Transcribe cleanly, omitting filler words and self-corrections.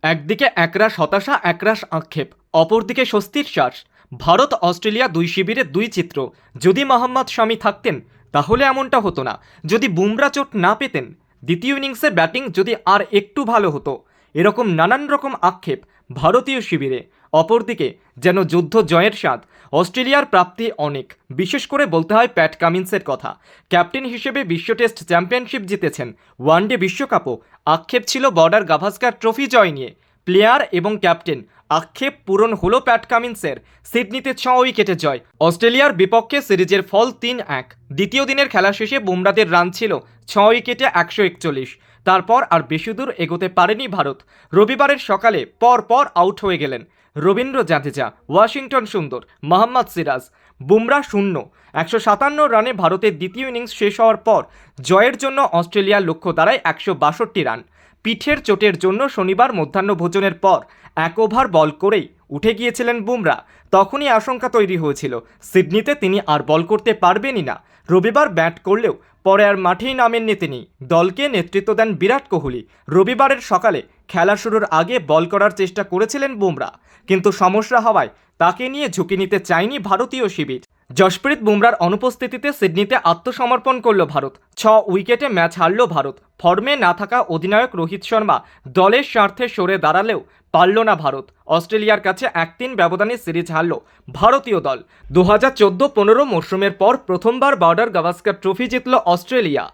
একদিকে একরাশ হতাশা, একরাশ আক্ষেপ, অপরদিকে স্বস্তির শ্বাস। ভারত অস্ট্রেলিয়া দুই শিবিরে দুই চিত্র। যদি মোহাম্মদ শামি থাকতেন তাহলে এমনটা হতো না। যদি বুমরা চোট না পেতেন, দ্বিতীয় ইনিংসে ব্যাটিং যদি আর একটু ভালো হতো, এরকম নানান রকম আক্ষেপ ভারতীয় শিবিরে। অপরদিকে যেন যুদ্ধ জয়ের স্বাদ। অস্ট্রেলিয়ার প্রাপ্তি অনেক, বিশেষ করে বলতে হয় প্যাট কামিন্সের কথা। ক্যাপ্টেন হিসেবে বিশ্ব টেস্ট চ্যাম্পিয়নশিপ জিতেছেন, ওয়ানডে বিশ্বকাপও। আক্ষেপ ছিল বর্ডার গাভাস্কার ট্রফি জয় নিয়ে। প্লেয়ার এবং ক্যাপ্টেন, আক্ষেপ পূরণ হলো প্যাট কামিন্সের। সিডনিতে 6 উইকেটে জয়। অস্ট্রেলিয়ার বিপক্ষে সিরিজের ফল 3-1। দ্বিতীয় দিনের খেলা শেষে বুমরাদের রান ছিল 6 উইকেটে 141। তারপর আর বেশি দূর এগোতে পারেনি ভারত। রবিবারের সকালে পর আউট হয়ে গেলেন রবীন্দ্র জাদেজা, ওয়াশিংটন সুন্দর, মোহাম্মদ সিরাজ। বুমরা শূন্য। 157 রানে ভারতের দ্বিতীয় ইনিংস শেষ হওয়ার পর জয়ের জন্য অস্ট্রেলিয়ার লক্ষ্য দাঁড়ায় 162 রান। পিঠের চোটের জন্য শনিবার মধ্যাহ্নভোজনের পর 1 ওভার বল করেই উঠে গিয়েছিলেন বুমরা। তখনই আশঙ্কা তৈরি হয়েছিল সিডনিতে তিনি আর বল করতে পারবেনই না। রবিবার ব্যাট করলেও পরে আর মাঠেই নামেননি তিনি। দলকে নেতৃত্ব দেন বিরাট কোহলি। রবিবারের সকালে খেলা শুরুর আগে বল করার চেষ্টা করেছিলেন বুমরা, কিন্তু সমস্যা হওয়ায় তাকে নিয়ে ঝুঁকি নিতে চায়নি ভারতীয় শিবির। জশপ্রীত বুমরার অনুপস্থিতিতে সিডনিতে আত্মসমর্পণ করল ভারত। 6 উইকেটে ম্যাচ হারল ভারত। ফর্মে না থাকা অধিনায়ক রোহিত শর্মা দলের স্বার্থে সরে দাঁড়ালেও পারল না ভারত। অস্ট্রেলিয়ার কাছে 1-3 ব্যবধানে সিরিজ হারল ভারতীয় দল। 2014-15 মরশুমের পর প্রথমবার বর্ডার গাভাস্কার ট্রফি জিতল অস্ট্রেলিয়া।